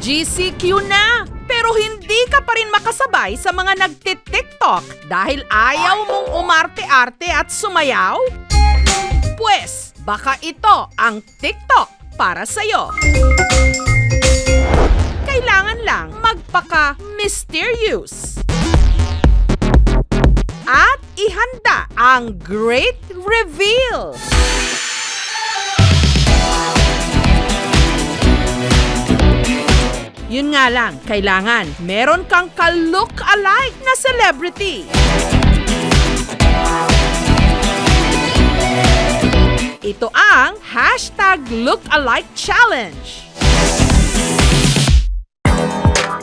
GCQ na! Pero hindi ka pa rin makasabay sa mga nagtitiktok dahil ayaw mong umarte-arte at sumayaw? Pwes, baka ito ang TikTok para sa'yo. Kailangan lang magpaka-mysterious. At ihanda ang Great Reveal! Yun nga lang, kailangan meron kang ka-look-alike na celebrity. Ito ang #lookalike challenge.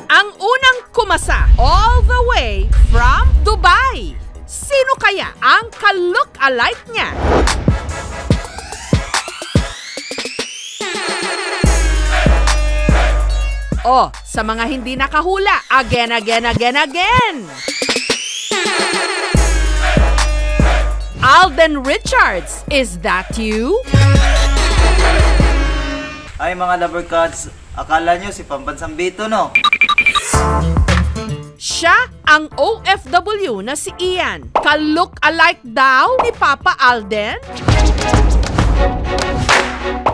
Ang unang kumasa all the way from Dubai. Sino kaya ang ka-look-alike niya? Oh, sa mga hindi nakahula, again. Alden Richards, is that you? Ay mga lover cards, akala nyo si Pambansang Bito, no? Siya ang OFW na si Ian. Ka-look-alike daw ni Papa Alden?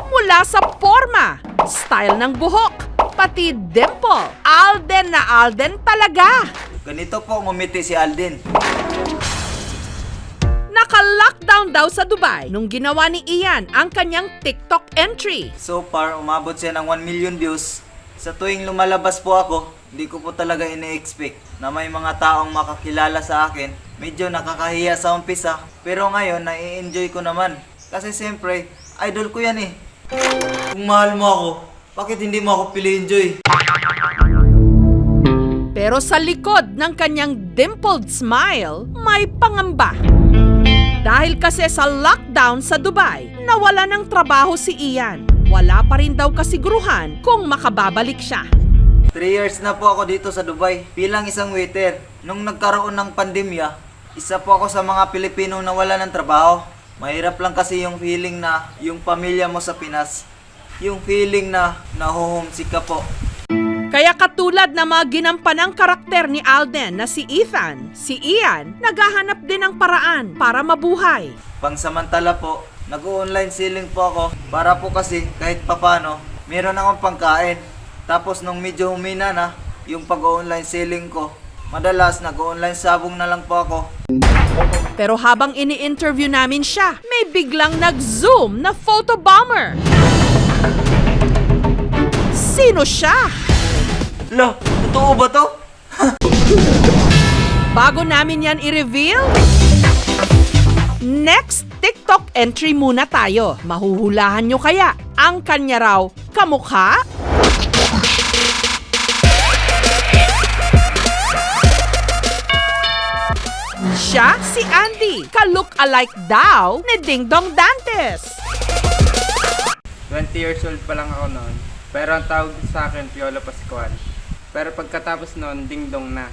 Mula sa forma, style ng buhok, pati dimple, Alden na Alden talaga. Ganito po ngumiti si Alden. Naka-lockdown daw sa Dubai nung ginawa ni Ian ang kanyang TikTok entry. So far, umabot siya ng 1 million views. Sa tuwing lumalabas po ako, hindi ko po talaga ine-expect na may mga taong makakilala sa akin. Medyo nakakahiya sa umpisa, pero ngayon nai-enjoy ko naman. Kasi siyempre, idol ko yan eh. Kung mahal mo ako, bakit hindi mo ako pili-enjoy? Pero sa likod ng kanyang dimpled smile, may pangamba. Dahil kasi sa lockdown sa Dubai, nawala ng trabaho si Ian. Wala pa rin daw kasiguruhan kung makababalik siya. 3 years na po ako dito sa Dubai bilang isang waiter. Nung nagkaroon ng pandemya, isa po ako sa mga Pilipinong nawala ng trabaho. Mahirap lang kasi yung feeling na yung pamilya mo sa Pinas. Yung feeling na naho-homesick ka po. Kaya katulad na mga ginampanang karakter ni Alden na si Ethan, si Ian, naghahanap din ng paraan para mabuhay. Pangsamantala po, nag-online selling po ako para po kasi kahit papano, meron akong pangkain. Tapos nung medyo humina na yung pag-online selling ko, madalas nag-online sabong na lang po ako. Pero habang ini-interview namin siya, may biglang nag-zoom na photobomber. Sino siya? Lo, totoo ba to? Bago namin yan i-reveal, next TikTok entry muna tayo. Mahuhulahan nyo kaya ang kanya raw kamukha? Siya si Andy, ka-look-alike daw ni Ding Dong Dantes. 20 years old pa lang ako noon, pero ang tawag sa akin Piolo Pascual. Pero pagkatapos noon, Ding Dong na.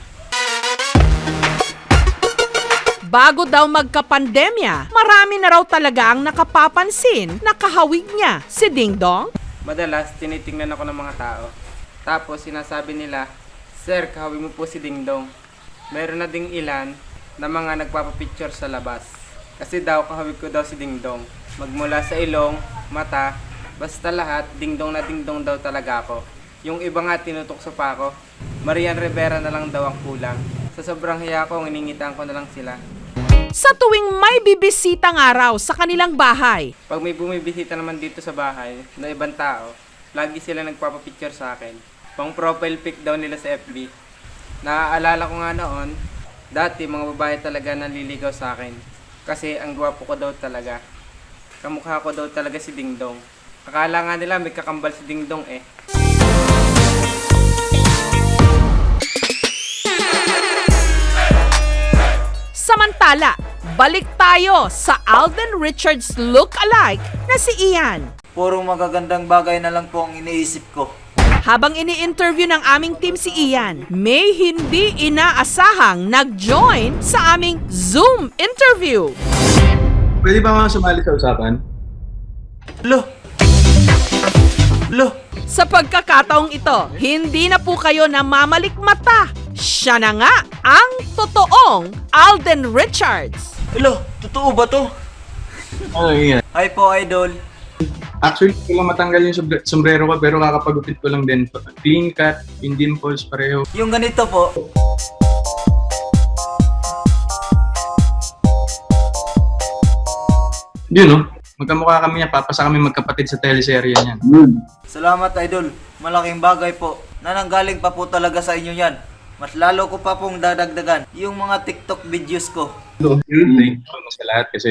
Bago daw magka-pandemya, marami na raw talaga ang nakapapansin na kahawig niya si Ding Dong. Madalas, tinitingnan ako ng mga tao. Tapos sinasabi nila, "Sir, kahawig mo po si Ding Dong." Meron na ding ilan na mga nagpapapicture sa labas. Kasi daw, kahawig ko daw si Ding Dong. Magmula sa ilong, mata, basta lahat, Ding Dong na Ding Dong daw talaga ako. Yung iba nga tinutukso pa ako. Marian Rivera na lang daw ang kulang. Sa sobrang hiya ko, iningitan ko na lang sila. Sa tuwing may bibisita nga raw sa kanilang bahay, Pag may bumibisita naman dito sa bahay na ibang tao, lagi sila nagpapapicture sa akin. Pang profile pic daw nila sa FB. Naaalala ko nga noon, dati mga babae talaga nanliligaw sa akin. Kasi ang gwapo ko daw talaga. Kamukha ko daw talaga si Ding Dong. Akala nga nila may kakambal si Ding Dong eh. samantala, balik tayo sa Alden Richards look-alike na si Ian. Puro magagandang bagay na lang po ang iniisip ko. Habang ini-interview ng aming team si Ian, may hindi inaasahang nag-join sa aming Zoom interview. Pwede ba mga sumali sa usapan? Lo! Lo, Sa pagkakataong ito, hindi na po kayo namamalikmata. Siya na nga ang totoong Alden Richards. lo, totoo ba to? Ay, Hi po, idol. actually, ko lang matanggal yung sombrero ko pero kakapagupit ko lang din. Clean cut, in dimples, pareho. Yung ganito po, Yun, no? Magkamukha kami niya, papasa kami magkapatid sa teleserye niyan. salamat idol. Malaking bagay po. Nananggaling pa po talaga sa inyo yan. Mas lalo ko pa pong dadagdagan yung mga TikTok videos ko. Thank you sa lahat kasi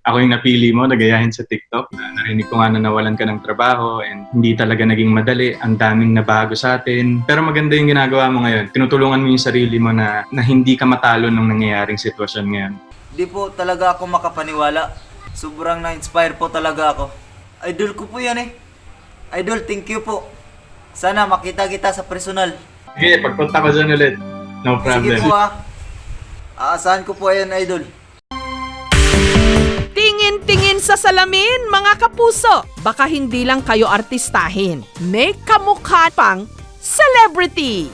ako yung napili mo, nagayahin sa TikTok. Narinig ko nga na nawalan ka ng trabaho and hindi talaga naging madali. Ang daming nabago sa atin. Pero maganda yung ginagawa mo ngayon. Tinutulungan mo yung sarili mo na hindi ka matalo nung nangyayaring sitwasyon ngayon. Di po talaga ako makapaniwala. Sobrang na-inspire po talaga ako. Idol ko po yan eh. Idol, thank you po. Sana makita kita sa personal. Sige, pagpunta ko dyan ulit. No problem. Sige po ah. Aasahan ko po yan, idol. Tingin-tingin sa salamin, mga kapuso. Baka hindi lang kayo artistahin. May kamukha pang celebrity.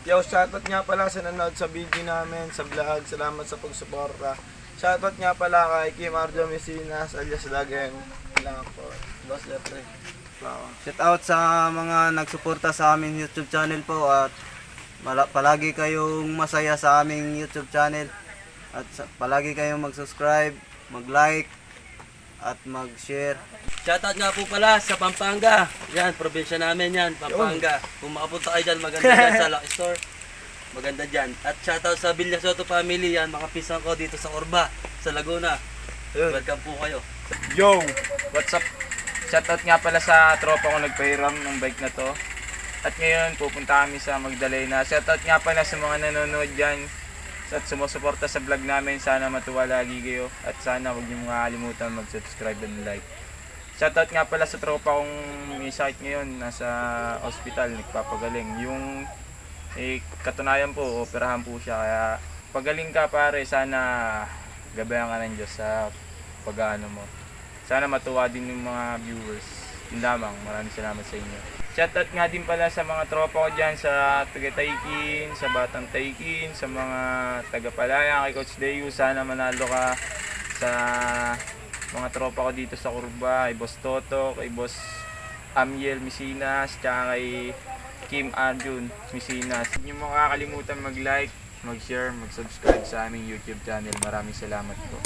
Yo, shoutout nga pala sa nanood sa video namin, sa vlog. Salamat sa pagsuporta. Shoutout nga pala kay Kim Arjo Mesinas alias Lageng. Kailangan po. Boss Lepre. Shoutout sa mga nagsuporta sa aming YouTube channel po at palagi kayong masaya sa aming YouTube channel at palagi kayong mag-subscribe, mag-like at mag-share. Shoutout nga po pala sa Pampanga. Yan, probinsya namin yan, Pampanga. Kung makapunta kayo dyan, maganda dyan sa Lucky Store. Maganda dyan. At shoutout sa Villasoto family yan, mga pisang ko dito sa Orba, sa Laguna. Welcome po kayo. Yo! What's up? Shoutout nga pala sa tropa ko nagpahiram ng bike na to. At ngayon, pupunta kami sa Magdalena. Shoutout nga pala sa mga nanonood dyan at sumusuporta sa vlog namin. Sana matuwa lagi kayo. At sana huwag niyo makakalimutan mag-subscribe and like. Shoutout nga pala sa tropa kong may sakit ngayon. Nasa hospital, nagpapagaling. Yung katunayan po, operahan po siya. Kaya pagaling ka pare, sana gabayan ka ng Diyos sa pag-ano mo. Sana matuwa din yung mga viewers. Yun lamang, maraming salamat sa inyo. Shoutout nga din pala sa mga tropa ko dyan sa taga-Taikin, sa Batang Taikin, sa mga taga-Palaya, kay Coach Deyu. Sana manalo ka sa mga tropa ko dito sa Curva, kay Boss Toto, kay Boss Amiel Misinas, tsaka kay Kim Arjun Misinas. Hindi nyo makakalimutan mag-like, mag-share, mag-subscribe sa aming YouTube channel. Maraming salamat po.